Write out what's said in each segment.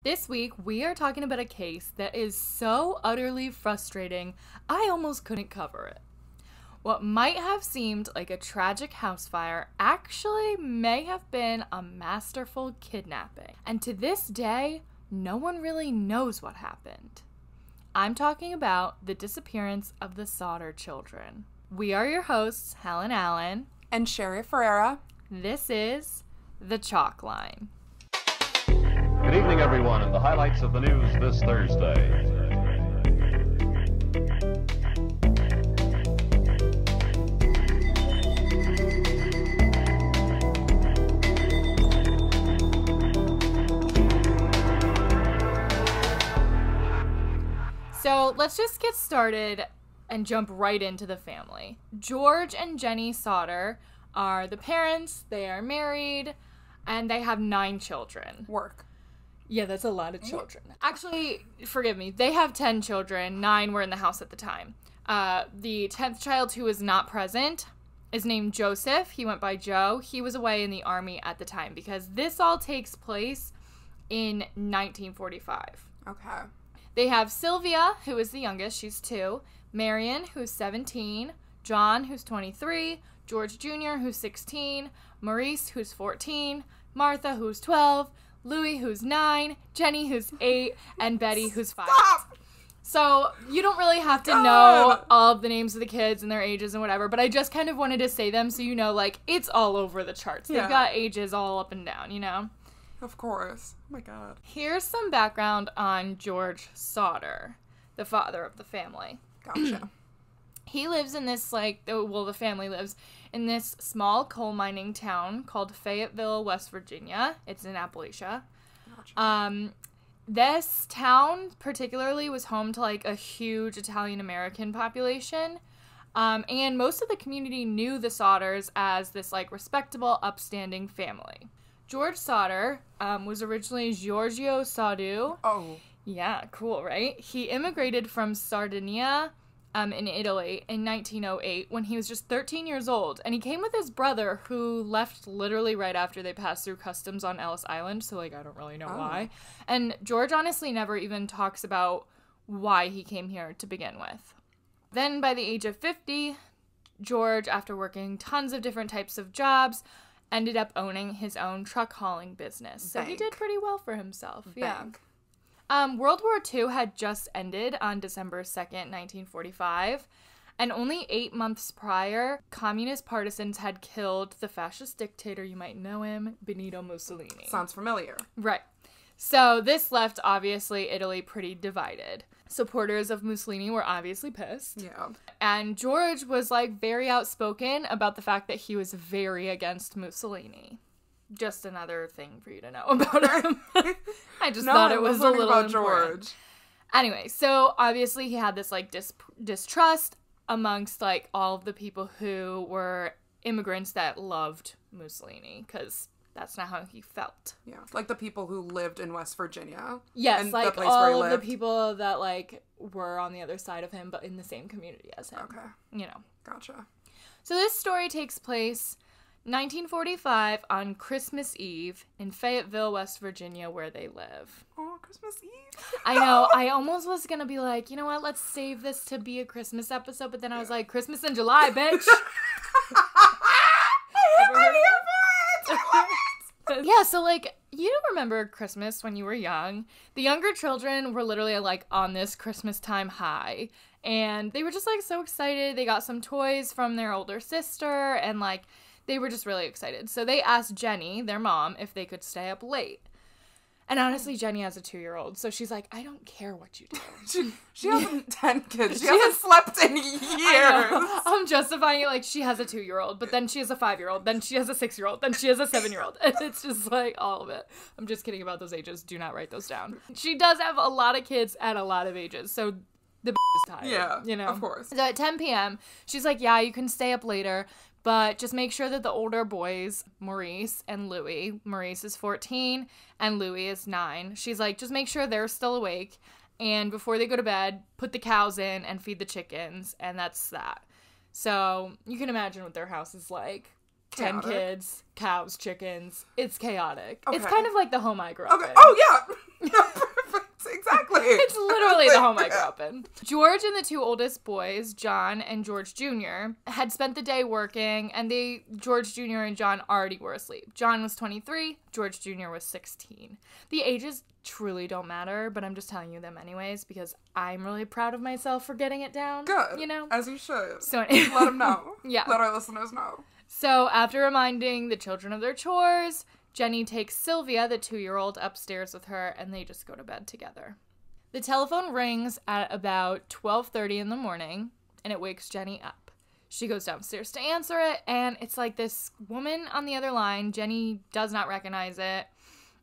This week, we are talking about a case that is so utterly frustrating, I almost couldn't cover it. What might have seemed like a tragic house fire actually may have been a masterful kidnapping. And to this day, no one really knows what happened. I'm talking about the disappearance of the Sodder children. We are your hosts, Helen Allen and Sherry Ferreira. This is The Chalk Line. Good evening, everyone, and the highlights of the news this Thursday. So let's just get started and jump right into the family. George and Jenny Sodder are the parents, they are married, and they have 9 children. Work. Yeah, that's a lot of children. Actually, forgive me, they have 10 children, 9 were in the house at the time. The 10th child who is not present is named Joseph. He went by Joe. He was away in the army at the time because this all takes place in 1945. Okay. They have Sylvia, who is the youngest, she's 2, Marion, who's 17, John, who's 23, George Jr., who's 16, Maurice, who's 14, Martha, who's 12, Louis, who's 9, Jenny, who's 8, and Betty, who's 5. Stop! So you don't really have to know all of the names of the kids and their ages and whatever, but I just kind of wanted to say them so you know, like, it's all over the charts. Yeah. They've got ages all up and down, you know? Of course. Oh my god. Here's some background on George Sodder, the father of the family. Gotcha. He lives in this, the family lives in this small coal mining town called Fayetteville, West Virginia. It's in Appalachia. Gotcha. This town particularly was home to, a huge Italian-American population. And most of the community knew the Sodders as this, respectable, upstanding family. George Sodder was originally Giorgio Soddu. Oh. Yeah, cool, right? He immigrated from Sardinia in Italy in 1908 when he was just 13 years old. And he came with his brother who left literally right after they passed through customs on Ellis Island. So, I don't really know why. And George honestly never even talks about why he came here to begin with. Then by the age of 50, George, after working tons of different types of jobs, ended up owning his own truck hauling business. So he did pretty well for himself. Yeah. World War II had just ended on December 2nd, 1945. And only 8 months prior, communist partisans had killed the fascist dictator, you might know him, Benito Mussolini. Sounds familiar. Right. So this left, obviously, Italy pretty divided. Supporters of Mussolini were obviously pissed. Yeah. And George was, very outspoken about the fact that he was very against Mussolini. Just another thing for you to know about him. I just thought it was a little about important. George. Anyway, so obviously he had this, distrust amongst, all of the people who were immigrants that loved Mussolini, because that's not how he felt. Yeah, the people who lived in West Virginia. Yes, and the place all where he of lived. the people that, were on the other side of him, but in the same community as him. Okay. You know. Gotcha. So this story takes place 1945 on Christmas Eve in Fayetteville, West Virginia, where they live. Oh, Christmas Eve. I know. I almost was going to be like, you know what, let's save this to be a Christmas episode, but then I was like, Christmas in July, bitch. Ever heard of it? Yeah, so, you don't remember Christmas when you were young. The younger children were literally, on this Christmas time high. And they were just, so excited. They got some toys from their older sister, and, they were just really excited. So they asked Jenny, their mom, if they could stay up late. And honestly, Jenny has a 2-year-old, so she's like, I don't care what you do. She hasn't 10 kids. She hasn't slept in years. I'm justifying it she has a 2-year-old, but then she has a 5-year-old, then she has a 6-year-old, then she has a 7-year-old. And it's just all of it. I'm just kidding about those ages. Do not write those down. She does have a lot of kids at a lot of ages, so the is tired. Yeah, you know? of course. So at 10 p.m., she's like, yeah, you can stay up later, but just make sure that the older boys, Maurice and Louis, Maurice is 14 and Louis is 9. She's like, just make sure they're still awake. And before they go to bed, put the cows in and feed the chickens. And that's that. So you can imagine what their house is like. Chaotic. 10 kids, cows, chickens. It's chaotic. Okay. It's kind of like the home I grew up in. Oh, yeah. Perfect. Exactly. It's literally the home I grew up in. George and the two oldest boys, John and George Jr., had spent the day working, and George Jr. and John already were asleep. John was 23, George Jr. was 16. The ages truly don't matter, but I'm just telling you them anyways because I'm really proud of myself for getting it down. Good. You know? As you should. So let them know. Yeah. Let our listeners know. So after reminding the children of their chores, Jenny takes Sylvia, the 2-year-old, upstairs with her, and they just go to bed together. The telephone rings at about 12:30 in the morning, and it wakes Jenny up. She goes downstairs to answer it, and it's like this woman on the other line. Jenny does not recognize it,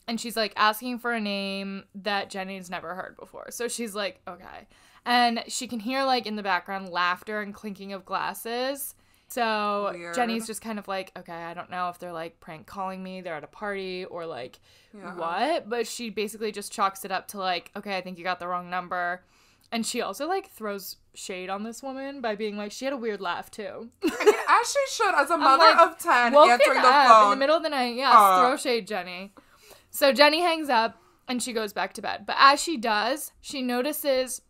and she's like asking for a name that Jenny's never heard before. So she's like, okay. And she can hear like in the background laughter and clinking of glasses. So Weird. Jenny's just kind of like, okay, I don't know if they're like prank calling me, they're at a party, or like what? But she basically just chalks it up to like, okay, I think you got the wrong number. And she also like throws shade on this woman by being like, she had a weird laugh too. I mean, as she should, as a mother like, of 10, woken answering the up phone. in the middle of the night. Yeah, throw shade, Jenny. So Jenny hangs up and she goes back to bed. But as she does, she notices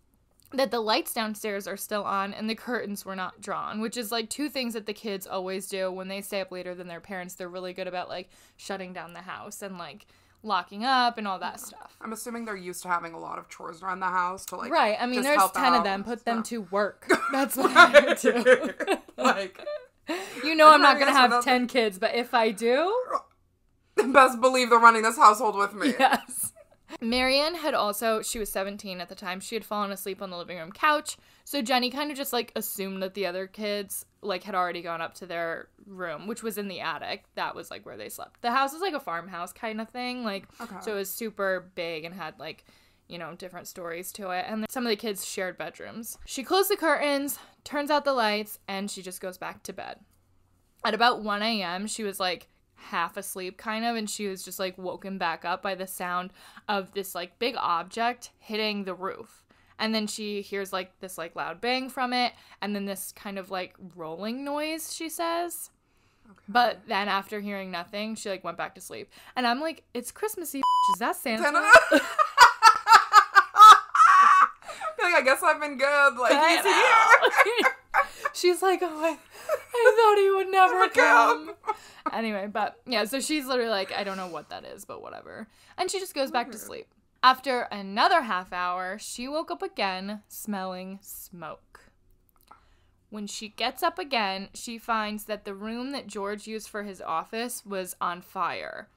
that the lights downstairs are still on and the curtains were not drawn, which is like two things that the kids always do when they stay up later than their parents. They're really good about like shutting down the house and like locking up and all that stuff. I'm assuming they're used to having a lot of chores around the house to like right. I mean, just there's help 10 of out. them. Put them to work. That's what I do. Like, you know, I'm not going to Yes, have another- 10 kids, but if I do, best believe they're running this household with me. yes. Marion had also, she was 17 at the time, she had fallen asleep on the living room couch, so Jenny kind of just, like, assumed that the other kids, like, had already gone up to their room, which was in the attic. That was, like, where they slept. The house is, like, a farmhouse kind of thing, like, so it was super big and had, like, you know, different stories to it, and some of the kids shared bedrooms. She closed the curtains, turns out the lights, and she just goes back to bed. At about 1 a.m., she was, like, half asleep kind of, and she was just like woken back up by the sound of this like big object hitting the roof, and then she hears like this like loud bang from it, and then this kind of like rolling noise, she says. But then after hearing nothing, she like went back to sleep, and I'm like, it's Christmas Eve. Is that Santa? I feel like, I guess I've been good. Like, he's here. She's like, oh, I thought he would never come. Anyway, but yeah, so she's literally like, I don't know what that is, but whatever. And she just goes back to sleep. After another half hour, she woke up again, smelling smoke. When she gets up again, she finds that the room that George used for his office was on fire.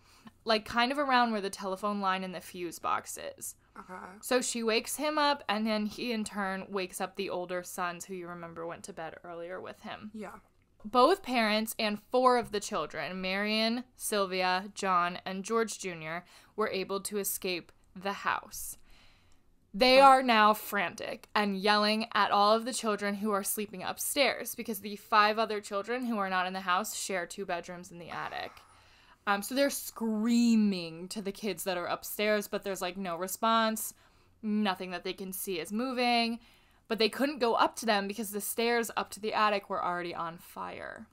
Like, kind of around where the telephone line and the fuse box is. Okay. So she wakes him up, and then he, in turn, wakes up the older sons who you remember went to bed earlier with him. Yeah. Both parents and 4 of the children, Marion, Sylvia, John, and George Jr., were able to escape the house. They are now frantic and yelling at all of the children who are sleeping upstairs because the 5 other children who are not in the house share 2 bedrooms in the attic. So they're screaming to the kids that are upstairs, but there's like no response. Nothing that they can see is moving. But they couldn't go up to them because the stairs up to the attic were already on fire.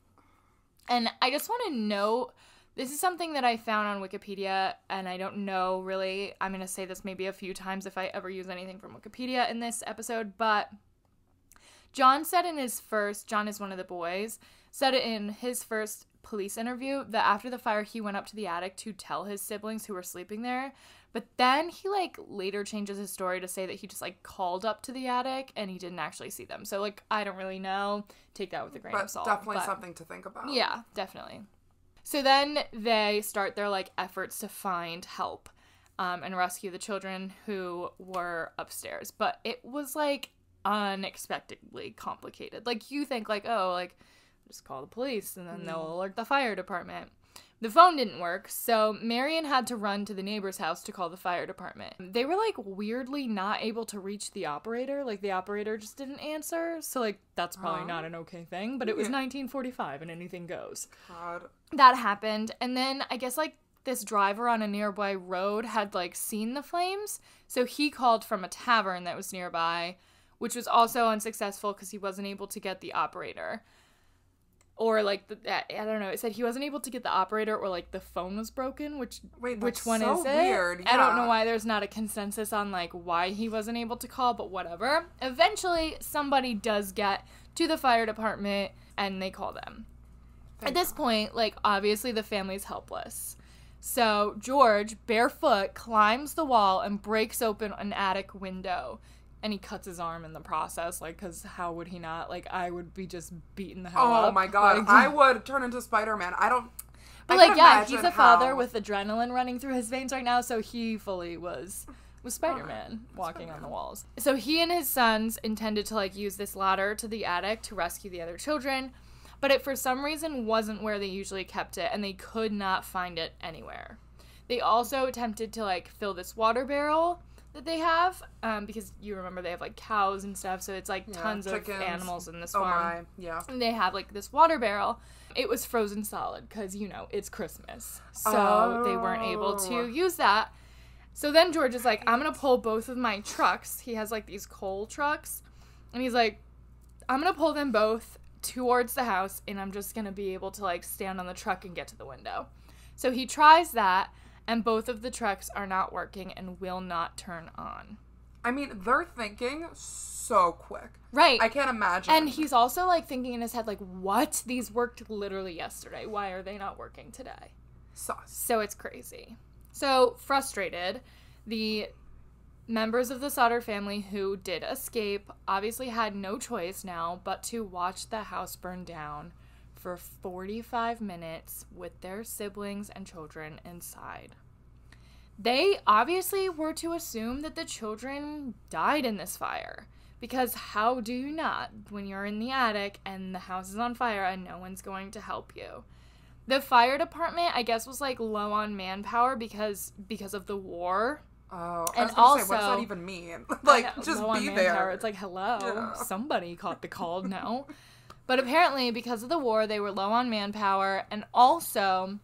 And I just want to note, this is something that I found on Wikipedia, and I don't know really, I'm going to say this maybe a few times if I ever use anything from Wikipedia in this episode, but John said in his first, John is one of the boys, said it in his first police interview that after the fire he went up to the attic to tell his siblings who were sleeping there, but then he like later changes his story to say that he just like called up to the attic and he didn't actually see them. So like I don't really know, take that with a grain of salt. Definitely something to think about. Yeah, definitely. So then they start their like efforts to find help and rescue the children who were upstairs, but it was like unexpectedly complicated. Like you think like, oh, like just call the police and then they'll alert the fire department. The phone didn't work, so Marion had to run to the neighbor's house to call the fire department. They were like weirdly not able to reach the operator. Like the operator just didn't answer. So like that's probably not an okay thing, but it was 1945 and anything goes. God. That happened, and then I guess like this driver on a nearby road had like seen the flames, so he called from a tavern that was nearby, which was also unsuccessful because he wasn't able to get the operator. or like I don't know. It said he wasn't able to get the operator, or like the phone was broken. Which one so is it? Weird. Yeah. I don't know why there's not a consensus on like why he wasn't able to call, but whatever. Eventually, somebody does get to the fire department and they call them. At this point, like obviously the family's helpless. So George, barefoot, climbs the wall and breaks open an attic window. And he cuts his arm in the process, like, because how would he not? Like, I would be just beating the hell up. Oh, my God. Like, I would turn into Spider-Man. But, like, yeah, he's a father with adrenaline running through his veins right now, so he fully was Spider-Man walking on the walls. So he and his sons intended to, like, use this ladder to the attic to rescue the other children, but it, for some reason, wasn't where they usually kept it, and they could not find it anywhere. They also attempted to, like, fill this water barrel that they have, because you remember they have, like, cows and stuff, so it's, like, tons chickens, of animals in this farm. Oh, my, yeah. And they have, like, this water barrel. It was frozen solid, because, you know, it's Christmas. So they weren't able to use that. So then George is like, I'm gonna pull both of my trucks. He has, like, these coal trucks. And he's like, I'm gonna pull them both towards the house, and I'm just gonna be able to, like, stand on the truck and get to the window. So he tries that, and both of the trucks are not working and will not turn on. I mean, they're thinking so quick. Right. I can't imagine. And he's also, like, thinking in his head, like, what? These worked literally yesterday. Why are they not working today? Sauce. So it's crazy. So, frustrated, the members of the Sodder family who did escape obviously had no choice now but to watch the house burn down for 45 minutes with their siblings and children inside. They obviously were to assume that the children died in this fire, because how do you not when you're in the attic and the house is on fire and no one's going to help you? The fire department, I guess, was like low on manpower because of the war. Oh, and I was gonna also, say, what does that even mean? Like, just low on be manpower. there. It's like, hello, yeah. Somebody caught the call, no? But apparently, because of the war, they were low on manpower, and also,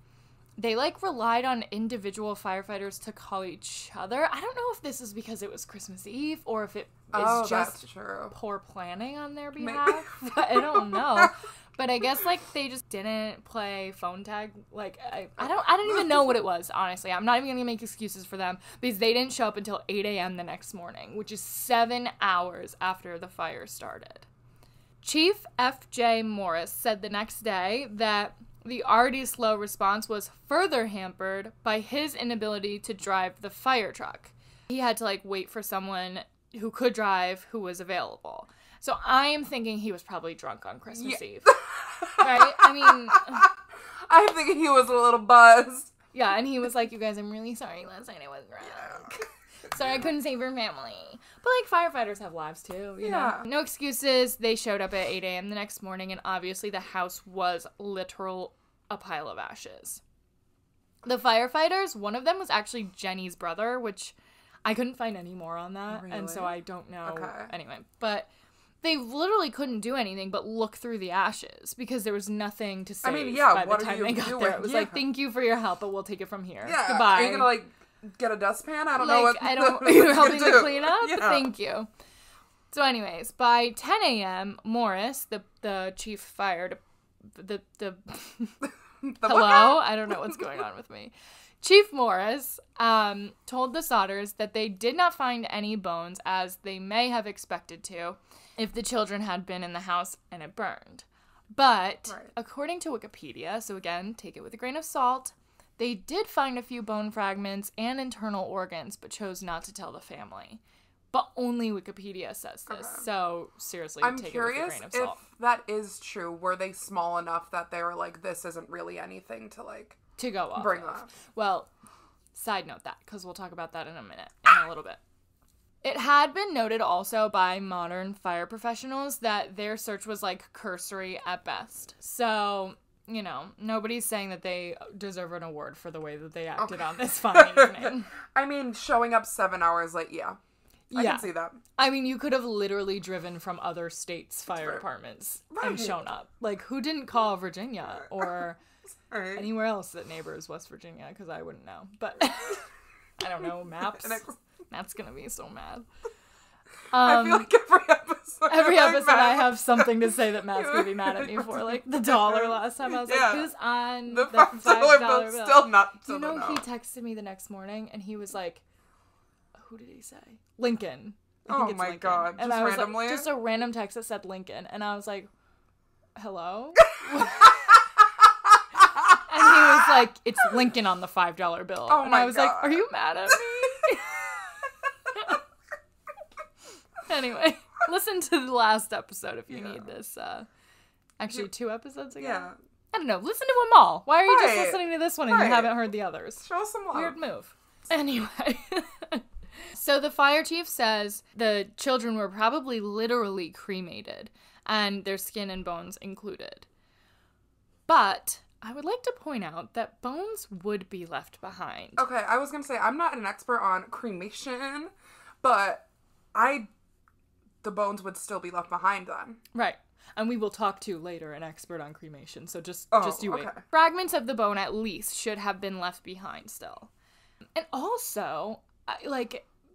they, like, relied on individual firefighters to call each other. I don't know if this is because it was Christmas Eve, or if it is just poor planning on their behalf. I don't know. But I guess, like, they just didn't play phone tag. Like, I don't even know what it was, honestly. I'm not even gonna make excuses for them, because they didn't show up until 8 a.m. the next morning, which is 7 hours after the fire started. Chief F.J. Morris said the next day that the already slow response was further hampered by his inability to drive the fire truck. He had to, like, wait for someone who could drive who was available. So I am thinking he was probably drunk on Christmas Eve. Right? I mean, I'm thinking he was a little buzzed. Yeah, and he was like, you guys, I'm really sorry last night I was drunk. Yeah. Sorry I couldn't save your family. But, like, firefighters have lives, too, you know? No excuses. They showed up at 8 a.m. the next morning, and obviously the house was literal a pile of ashes. The firefighters, one of them was actually Jenny's brother, which I couldn't find any more on that, and so I don't know. Okay. Anyway, but they literally couldn't do anything but look through the ashes, because there was nothing to save by the time they got there. It was like, thank you for your help, but we'll take it from here. Yeah. Goodbye. Are you gonna, like, get a dustpan? I don't know what you're helping to clean up? Yeah. Thank you. So anyways, by 10 a.m., Morris, the chief fire, hello? I don't know what's going on with me. Chief Morris told the Sodders that they did not find any bones, as they may have expected to if the children had been in the house and it burned. But according to Wikipedia, so again, take it with a grain of salt, they did find a few bone fragments and internal organs, but chose not to tell the family. But only Wikipedia says this, so seriously, take it with a grain of salt. I'm curious if that is true. Were they small enough that they were like, this isn't really anything to, like, to go off bring of. up? Well, side note that, because we'll talk about that in a little bit. It had been noted also by modern fire professionals that their search was, like, cursory at best. So, you know, nobody's saying that they deserve an award for the way that they acted on this fine evening. I mean, showing up 7 hours late, I can see that. I mean, you could have literally driven from other states' fire departments and shown up. Like, who didn't call Virginia or anywhere else that neighbors West Virginia? Because I wouldn't know. But I don't know, maps. Matt's gonna be so mad. I feel like every episode I have something to say that Matt's gonna be mad at me for. Like the dollar last time, I was like, "Who's on the $5 bill?" Still not. You know, he texted me the next morning, and he was like, "Who did he say? Lincoln." Oh my god! And just I was randomly, like, just a random text that said Lincoln, and I was like, "Hello." And he was like, "It's Lincoln on the $5 bill." Oh and my I was god. like, "Are you mad at me?" Anyway, listen to the last episode if you need this. Actually, 2 episodes ago. Yeah. I don't know. Listen to them all. Why are you just Right. listening to this one and you haven't heard the others? Show some love. Weird move. Anyway. So the fire chief says the children were probably literally cremated, and their skin and bones included. But I would like to point out that bones would be left behind. Okay, I was gonna say, I'm not an expert on cremation, but the bones would still be left behind then. Right. And we will talk to later an expert on cremation, so just you wait. Okay. Fragments of the bone at least should have been left behind still. And also,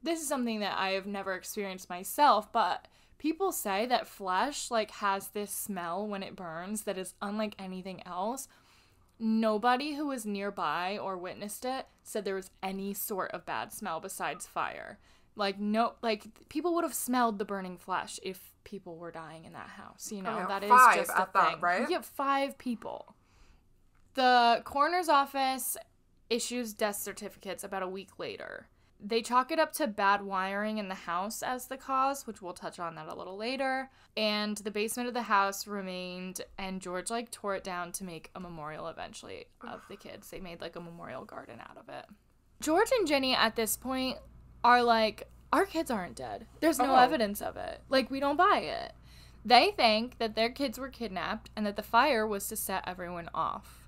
this is something that I have never experienced myself, but people say that flesh, has this smell when it burns that is unlike anything else. Nobody who was nearby or witnessed it said there was any sort of bad smell besides fire. People would have smelled the burning flesh if people were dying in that house, you know? Okay, that is 5 just at a that, thing. right? Yeah, 5 people. The coroner's office issues death certificates about a week later. They chalk it up to bad wiring in the house as the cause, which we'll touch on that a little later. And the basement of the house remained, and George, tore it down to make a memorial eventually of the kids. They made, a memorial garden out of it. George and Jenny at this point are like, our kids aren't dead. There's no evidence of it. We don't buy it. They think that their kids were kidnapped and that the fire was to set everyone off.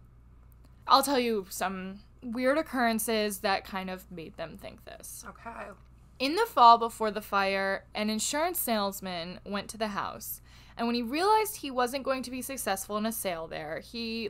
I'll tell you some weird occurrences that kind of made them think this. Okay. In the fall before the fire, an insurance salesman went to the house, and when he realized he wasn't going to be successful in a sale there, he,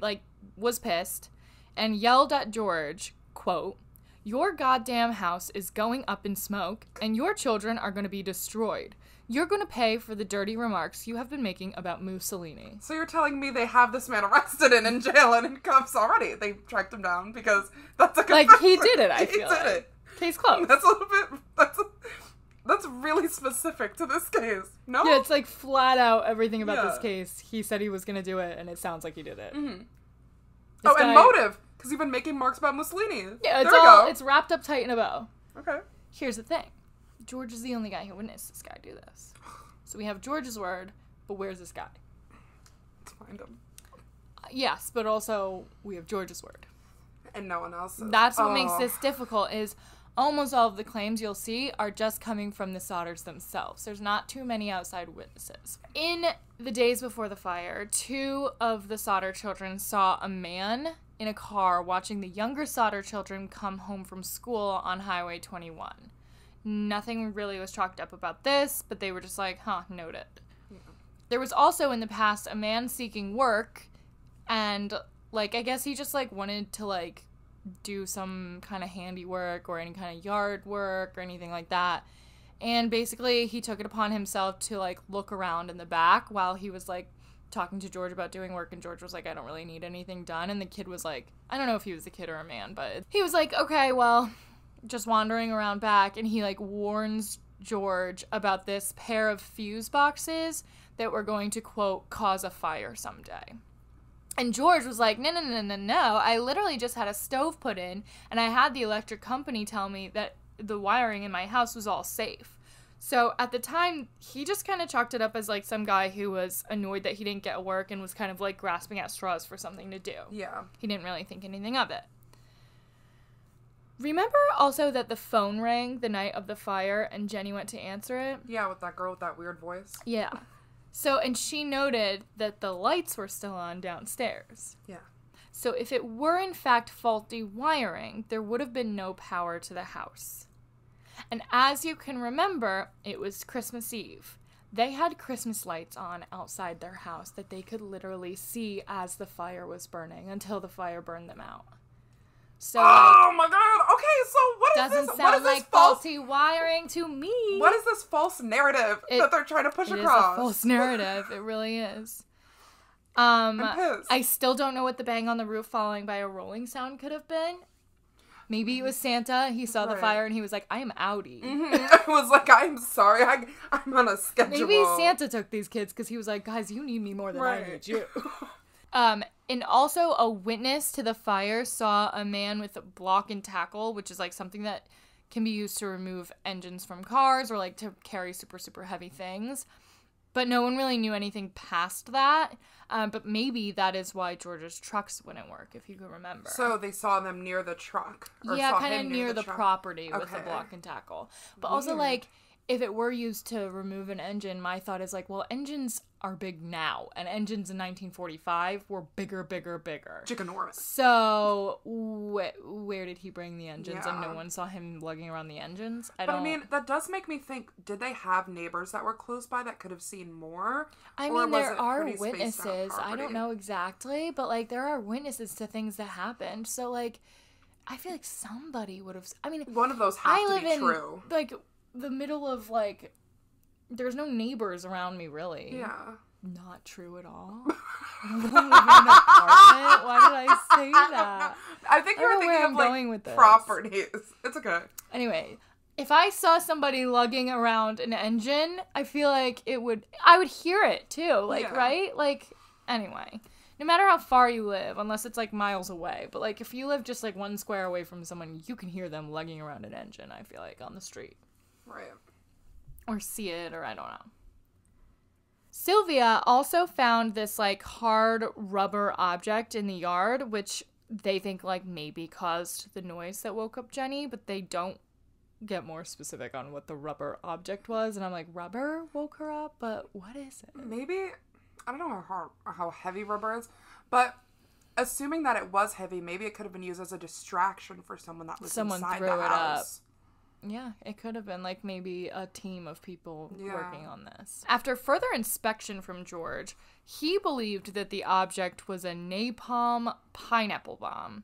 was pissed and yelled at George, quote, "Your goddamn house is going up in smoke, and your children are going to be destroyed. You're going to pay for the dirty remarks you have been making about Mussolini." So you're telling me they have this man arrested and in jail and in cuffs already? They tracked him down because that's a confession. He did it, I feel He did it. Case closed. That's a little bit... That's really specific to this case. No? Yeah, it's flat out everything about this case. He said he was going to do it, and it sounds like he did it. Mm-hmm. And motive. Because you've been making marks about Mussolini. Yeah, it's wrapped up tight in a bow. Okay. Here's the thing. George is the only guy who witnessed this guy do this. So we have George's word, but where's this guy? Let's find him. Yes, but also we have George's word. And no one else's. That's what makes this difficult, is almost all of the claims you'll see are just coming from the Sodders themselves. There's not too many outside witnesses. In the days before the fire, 2 of the Sodder children saw a man in a car watching the younger Sodder children come home from school on Highway 21. Nothing really was chalked up about this, but they were just noted. Yeah. There was also in the past a man seeking work, and I guess he just wanted to do some kind of handiwork or any kind of yard work or anything like that. And basically he took it upon himself to look around in the back while he was talking to George about doing work, and George was I don't really need anything done. And the kid was I don't know if he was a kid or a man, but he was okay, well, just wandering around back. And he warns George about this pair of fuse boxes that were going to, quote, cause a fire someday. And George was like, no, I literally just had a stove put in, and I had the electric company tell me that the wiring in my house was all safe. So at the time, he just kind of chalked it up as some guy who was annoyed that he didn't get work and was kind of grasping at straws for something to do. Yeah. He didn't really think anything of it. Remember also that the phone rang the night of the fire and Jenny went to answer it? Yeah, with that girl with that weird voice. Yeah. So, and she noted that the lights were still on downstairs. Yeah. So if it were in fact faulty wiring, there would have been no power to the house. And as you can remember, it was Christmas Eve. They had Christmas lights on outside their house that they could literally see as the fire was burning until the fire burned them out. So, oh my god! so what is Doesn't this? sound What is this like false? faulty wiring to me. What is this false narrative that they're trying to push It across? is a false narrative. It really is. I'm pissed. I still don't know what the bang on the roof following by a rolling sound could have been. Maybe it was Santa. He saw the fire and he was like, I am outie. I was like, I'm sorry. I'm on a schedule. Maybe Santa took these kids because he was like, guys, you need me more than I need you. And also a witness to the fire saw a man with a block and tackle, which is like something that can be used to remove engines from cars or like to carry super, super heavy things. But no one really knew anything past that. But maybe that is why George's trucks wouldn't work, if you can remember. So they saw them near the truck. Yeah, kind of near the property with the block and tackle. But also, like, if it were used to remove an engine, my thought is like, well, engines are big now. And engines in 1945 were bigger. Giganormous. So where did he bring the engines? And no one saw him lugging around the engines? I mean, that does make me think, did they have neighbors that were close by that could have seen more? I mean, there are witnesses. I don't know exactly, but, like, there are witnesses to things that happened. So, like, I feel like somebody would have... I mean... One of those have to be true. Like, the middle of, like... There's no neighbors around me, really. Yeah. Not true at all. I live in an apartment. Why did I say that? I think you're thinking of, like, properties. It's okay. Anyway, if I saw somebody lugging around an engine, I feel like I would hear it too. Like, right? Like, anyway. No matter how far you live, unless it's, like, miles away. But, like, if you live just, like, 1 square away from someone, you can hear them lugging around an engine, I feel like, on the street. Right. Or see it, or I don't know. Sylvia also found this, like, hard rubber object in the yard, which they think, like, maybe caused the noise that woke up Jenny, but they don't get more specific on what the rubber object was. And I'm like, rubber woke her up? But what is it? Maybe, I don't know how heavy rubber is, but assuming that it was heavy, maybe it could have been used as a distraction for someone that was inside the house. Yeah, it could have been, like, maybe a team of people working on this. After further inspection from George, he believed that the object was a napalm pineapple bomb,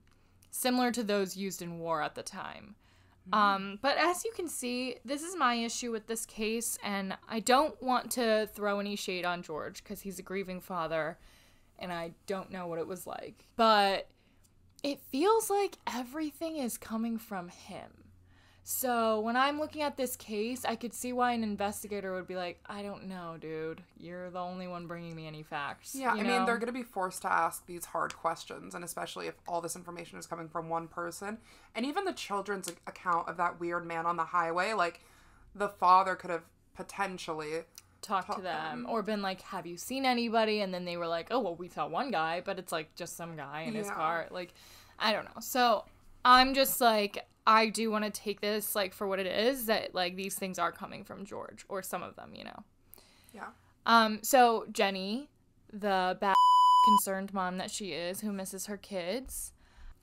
similar to those used in war at the time. But as you can see, this is my issue with this case, and I don't want to throw any shade on George, because he's a grieving father, and I don't know what it was like. But it feels like everything is coming from him. So when I'm looking at this case, I could see why an investigator would be like, I don't know, dude. You're the only one bringing me any facts. Yeah, I mean, they're going to be forced to ask these hard questions, and especially if all this information is coming from one person. And even the children's account of that weird man on the highway, like, the father could have potentially talked to them or been like, have you seen anybody? And then they were like, oh, well, we saw one guy, but it's, like, just some guy in his car. Like, I don't know. So I'm just like... I do want to take this, like, for what it is, that, like, these things are coming from George, or some of them, you know. Yeah. So Jenny, the bad concerned mom that she is, who misses her kids,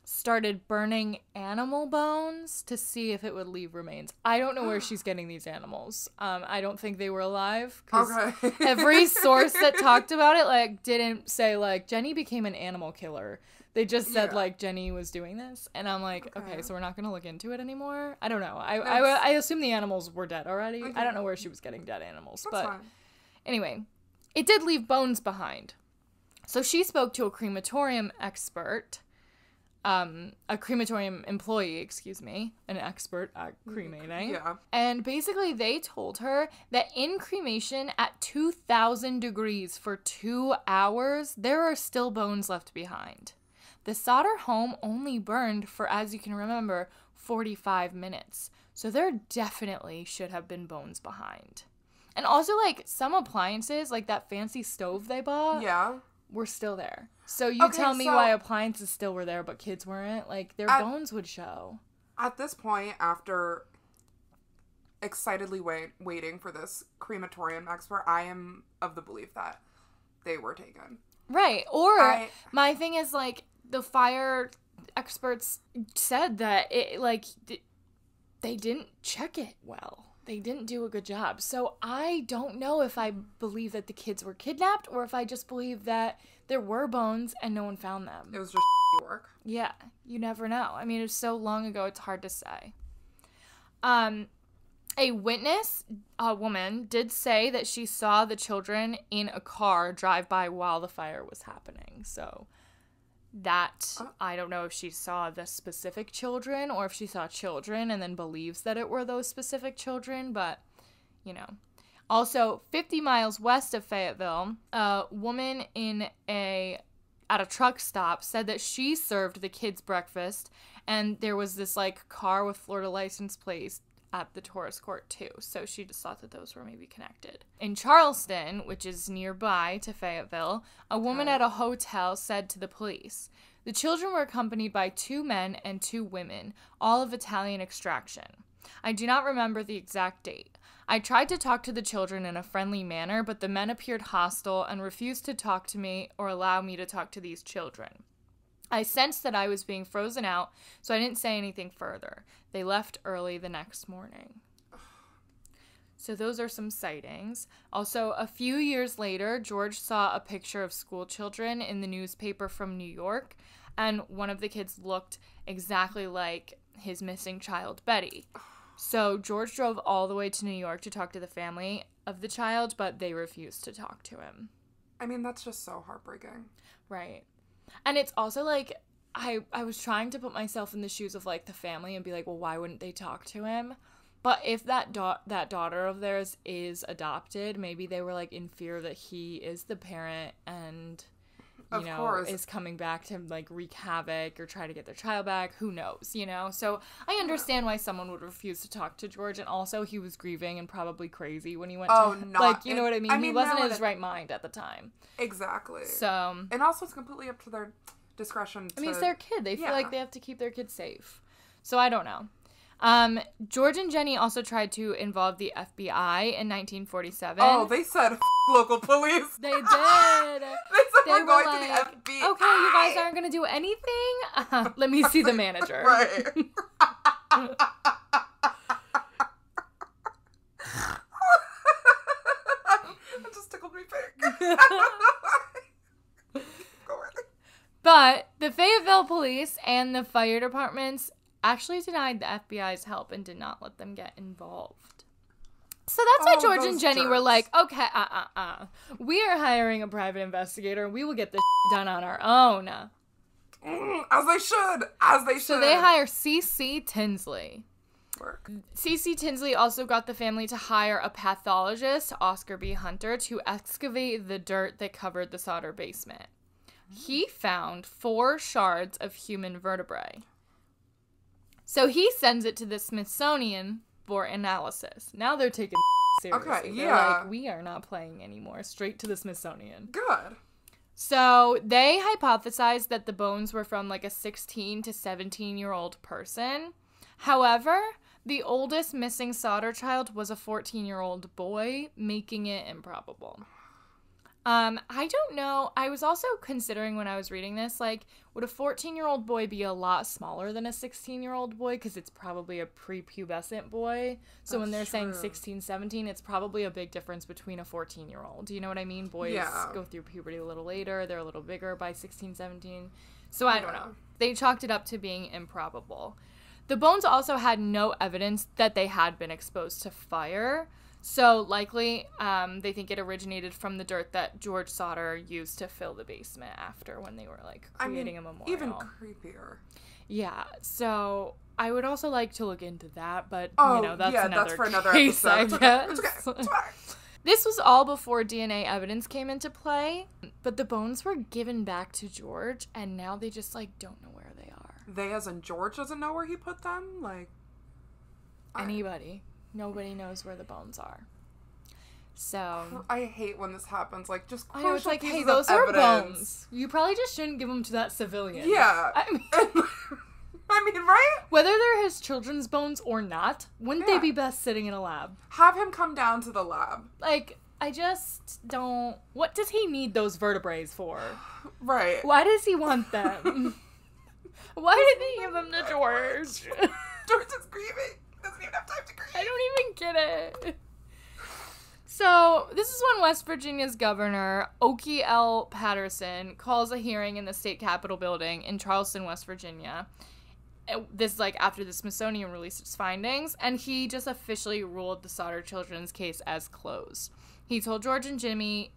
started burning animal bones to see if it would leave remains. I don't know where she's getting these animals. I don't think they were alive, because every source that talked about it, like, didn't say, like, Jenny became an animal killer. They just said, like, Jenny was doing this. And I'm like, okay, so we're not going to look into it anymore? I don't know. I assume the animals were dead already. Okay. I don't know where she was getting dead animals. That's fine. Anyway, it did leave bones behind. So she spoke to a crematorium expert, a crematorium employee, an expert at cremating. Yeah. And basically they told her that in cremation at 2,000 degrees for 2 hours, there are still bones left behind. The Sodder home only burned for, as you can remember, 45 minutes. So there definitely should have been bones behind. And also, like, some appliances, like that fancy stove they bought, were still there. So you tell me why appliances still were there, but kids weren't. Like, their bones would show. At this point, after excitedly waiting for this crematorium expert, I am of the belief that they were taken. Right. Or my thing is, like, the fire experts said that it, like, they didn't check it well. They didn't do a good job. So I don't know if I believe that the kids were kidnapped or if I just believe that there were bones and no one found them. It was just New York. Yeah, you never know. I mean, it was so long ago, it's hard to say. A witness, a woman, did say that she saw the children in a car drive by while the fire was happening. So that, I don't know if she saw the specific children or if she saw children and then believes that it were those specific children, but, you know. Also, 50 miles west of Fayetteville, a woman at a truck stop said that she served the kids breakfast, and there was this, like, car with Florida license plates at the tourist court too, so she just thought that those were maybe connected. In Charleston, which is nearby to Fayetteville, a woman at a hotel said to the police, "The children were accompanied by 2 men and 2 women, all of Italian extraction. I do not remember the exact date. I tried to talk to the children in a friendly manner, but the men appeared hostile and refused to talk to me or allow me to talk to these children. I sensed that I was being frozen out, so I didn't say anything further. They left early the next morning." So those are some sightings. Also, a few years later, George saw a picture of school children in the newspaper from New York, and one of the kids looked exactly like his missing child, Betty. So George drove all the way to New York to talk to the family of the child, but they refused to talk to him. I mean, that's just so heartbreaking. Right. And it's also, like, I was trying to put myself in the shoes of, like, the family and be like, well, why wouldn't they talk to him? But if that daughter of theirs is adopted, maybe they were, like, in fear that he is the parent and, you know, is coming back to, like, wreak havoc or try to get their child back. Who knows, you know? So I understand why someone would refuse to talk to George. And also, he was grieving and probably crazy when he went like, you know what I mean? He wasn't in his right mind at the time. Exactly. So. And also, it's completely up to their discretion. I mean, it's their kid. They feel like they have to keep their kid safe. So I don't know. George and Jenny also tried to involve the FBI in 1947. Oh, they said local police. They did. They were going to the FBI. Okay, you guys aren't going to do anything? Let me see the manager. Right. That just tickled me pink. But the Fayetteville police and the fire departments actually denied the FBI's help and did not let them get involved. So that's why George and Jenny were like, okay, we are hiring a private investigator and we will get this done on our own. As they should. So they hire C.C. Tinsley. Work. C.C. Tinsley also got the family to hire a pathologist, Oscar B. Hunter, to excavate the dirt that covered the Sodder basement. He found 4 shards of human vertebrae. So he sends it to the Smithsonian for analysis. Now they're taking seriously. Okay, They're like, we are not playing anymore. Straight to the Smithsonian. Good. So they hypothesized that the bones were from like a 16 to 17-year-old person. However, the oldest missing Sodder child was a 14-year-old boy, making it improbable. I don't know. I was also considering when I was reading this, like, would a 14-year-old boy be a lot smaller than a 16-year-old boy? Because it's probably a prepubescent boy. So when they're saying 16, 17, it's probably a big difference between a 14-year-old. Do you know what I mean? Boys go through puberty a little later. They're a little bigger by 16, 17. So I don't know. They chalked it up to being improbable. The bones also had no evidence that they had been exposed to fire. So, likely, they think it originated from the dirt that George Sodder used to fill the basement after when they were, like, creating a memorial. Even creepier. Yeah, so I would also like to look into that, but, you know, that's for another case, episode. I guess. It's okay. It's fine. This was all before DNA evidence came into play, but the bones were given back to George, and now they just, like, don't know where they are. They, as in George, doesn't know where he put them? Like... Anybody. Nobody knows where the bones are. So... I hate when this happens. Like, just I know, it's like, hey, pieces those of are evidence. bones. You probably just shouldn't give them to that civilian. Yeah. I mean, right? whether they're his children's bones or not, wouldn't they be best sitting in a lab? Have him come down to the lab. Like, I just don't... What does he need those vertebrae for? Right. Why does he want them? Why did he give them to George? George is grieving. Doesn't even have time to grieve. I don't even get it. So, this is when West Virginia's governor, Okie L. Patterson, calls a hearing in the state capitol building in Charleston, West Virginia. This is like after the Smithsonian released its findings, and he just officially ruled the Sodder children's case as closed. He told George and Jimmy.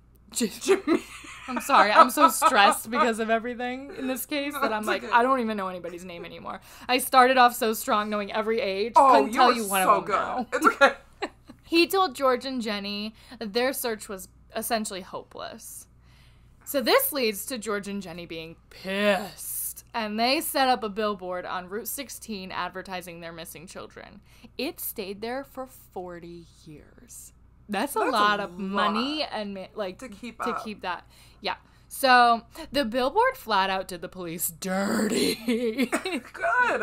I'm sorry, I'm so stressed because of everything in this case that I'm like, I don't even know anybody's name anymore. I started off so strong knowing every age. Couldn't tell you one of them now. It's okay. He told George and Jenny that their search was essentially hopeless. So this leads to George and Jenny being pissed. And they set up a billboard on Route 16 advertising their missing children. It stayed there for 40 years. That's a lot of money and like to keep that. Yeah. So the billboard flat out did the police dirty. Good.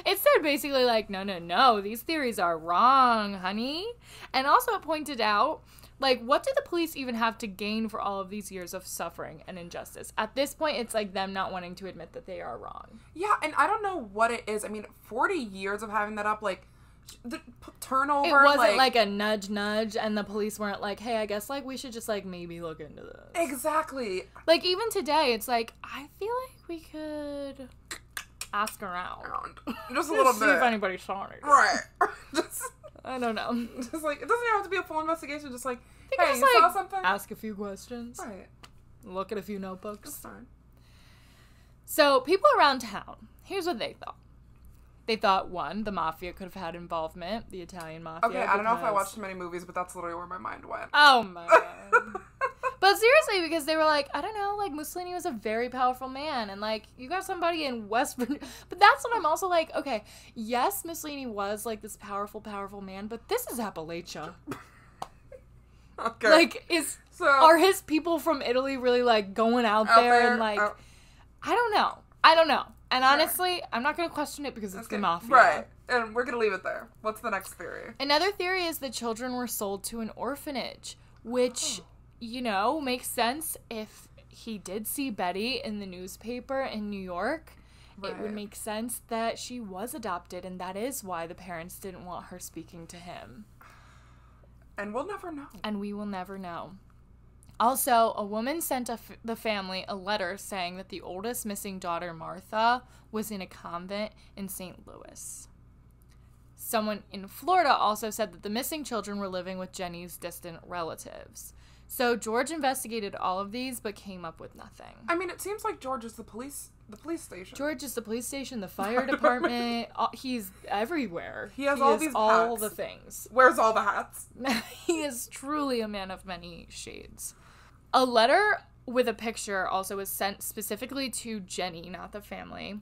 It said basically like, no, these theories are wrong, honey. And also it pointed out, like, what do the police even have to gain for all of these years of suffering and injustice? At this point, it's like them not wanting to admit that they are wrong. Yeah, and I don't know what it is. I mean, 40 years of having that up, like, the turnover. It wasn't like a nudge, and the police weren't like, hey, I guess, like, we should just, like, maybe look into this. Exactly. Like, even today, it's like, I feel like we could ask around. Just a little bit. See if anybody saw it. Right. Just, I don't know. Just, like, it doesn't even have to be a full investigation. Just, like, hey, just, you like, saw something? Ask a few questions. Right. Look at a few notebooks. That's fine. So, people around town, here's what they thought. They thought, one, the mafia could have had involvement, the Italian mafia. Okay, I don't know if I watched too many movies, but that's literally where my mind went. Oh my god. But seriously, because they were like, I don't know, like, Mussolini was a very powerful man, and, like, you got somebody in West Virginia. But that's what I'm also like, okay, yes, Mussolini was, like, this powerful man, but this is Appalachia. Okay. Like, are his people from Italy really, like, going out there and, like, I don't know. And honestly, I'm not going to question it because it's the mafia. Right. And we're going to leave it there. What's the next theory? Another theory is the children were sold to an orphanage, which, you know, makes sense if he did see Betty in the newspaper in New York. Right. It would make sense that she was adopted, and that is why the parents didn't want her speaking to him. And we'll never know. And we will never know. Also, a woman sent the family a letter saying that the oldest missing daughter, Martha, was in a convent in St. Louis. Someone in Florida also said that the missing children were living with Jenny's distant relatives. So George investigated all of these, but came up with nothing. I mean, it seems like George is the police station. George is the police station, the fire department. He's everywhere. He has all these all hats. The things. Wears all the hats. He is truly a man of many shades. A letter with a picture also was sent specifically to Jenny, not the family,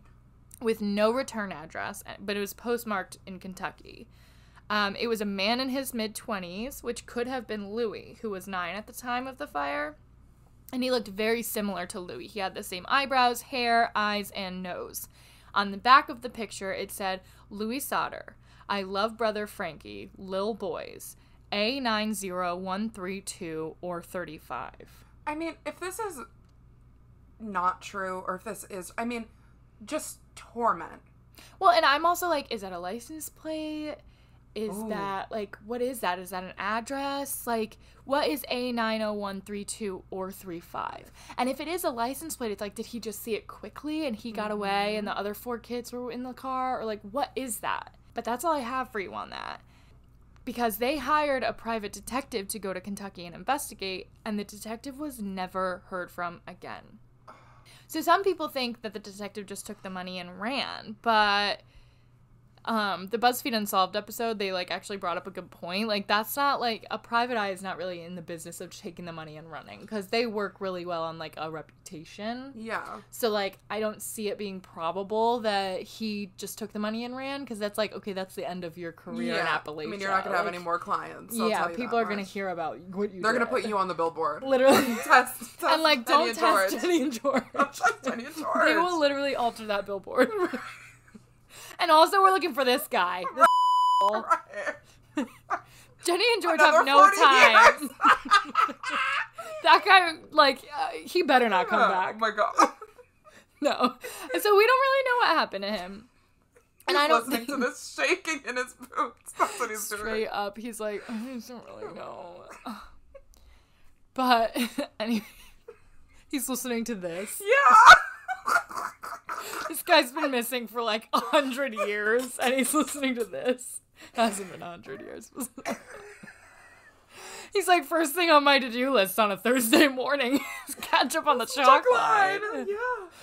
with no return address, but it was postmarked in Kentucky. It was a man in his mid-20s, which could have been Louis, who was 9 at the time of the fire. And he looked very similar to Louis. He had the same eyebrows, hair, eyes, and nose. On the back of the picture, it said, Louis Sodder, I love brother Frankie, Lil Boys, A90132 or 35. I mean, if this is not true, or if this is, I mean, just torment. Well, and I'm also like, is that a license plate? Is that, like, what is that? Is that an address? Like, what is A90132 or 35? And if it is a license plate, it's like, did he just see it quickly and he got away and the other 4 kids were in the car? Or, like, what is that? But that's all I have for you on that. Because they hired a private detective to go to Kentucky and investigate, and the detective was never heard from again. So some people think that the detective just took the money and ran, but the Buzzfeed Unsolved episode, they, like, actually brought up a good point. Like, that's not, like, a private eye is not really in the business of taking the money and running, because they work really well on, like, a reputation. Yeah. So, like, I don't see it being probable that he just took the money and ran, because that's, like, okay, that's the end of your career in Appalachia. I mean, you're not going to have any more clients. Yeah, people are going to hear about what you They're going to put you on the billboard. Literally. test and, like, don't test Jenny and George. Don't test Jenny and George. They will literally alter that billboard. And also, we're looking for this guy. This right. Jenny and George have no time. That guy, like, he better not come back. Oh my god. No. And so we don't really know what happened to him. And I don't think to this shaking in his boots. That's what he's doing. Straight up, he's like, I don't really know. But anyway, he's listening to this. Yeah. This guy's been missing for like 100 years, and he's listening to this. Hasn't been 100 years. He's like, first thing on my to-do list on a Thursday morning is catch up on the chalk line. Yeah.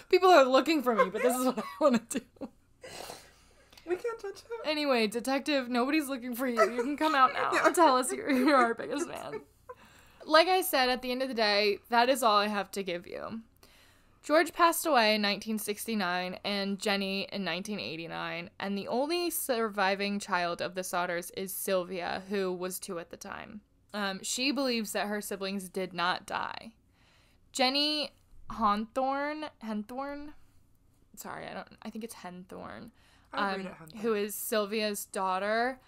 People are looking for me, but this is what I want to do. We can't touch him. Anyway, detective, nobody's looking for you. You can come out now and tell us you're our biggest fan. Like I said, at the end of the day, that is all I have to give you. George passed away in 1969 and Jenny in 1989, and the only surviving child of the Sodders is Sylvia, who was 2 at the time. She believes that her siblings did not die. Jenny Henthorne, sorry, I think it's Henthorne, who is Sylvia's daughter,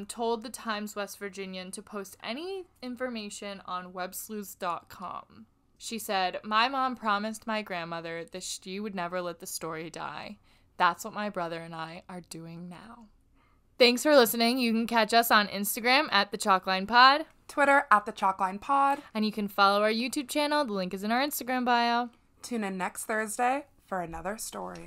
told the Times West Virginian to post any information on websleuths.com. She said, "My mom promised my grandmother that she would never let the story die. That's what my brother and I are doing now." Thanks for listening. You can catch us on Instagram at The Chalkline Pod. Twitter at The Chalkline Pod. And you can follow our YouTube channel. The link is in our Instagram bio. Tune in next Thursday for another story.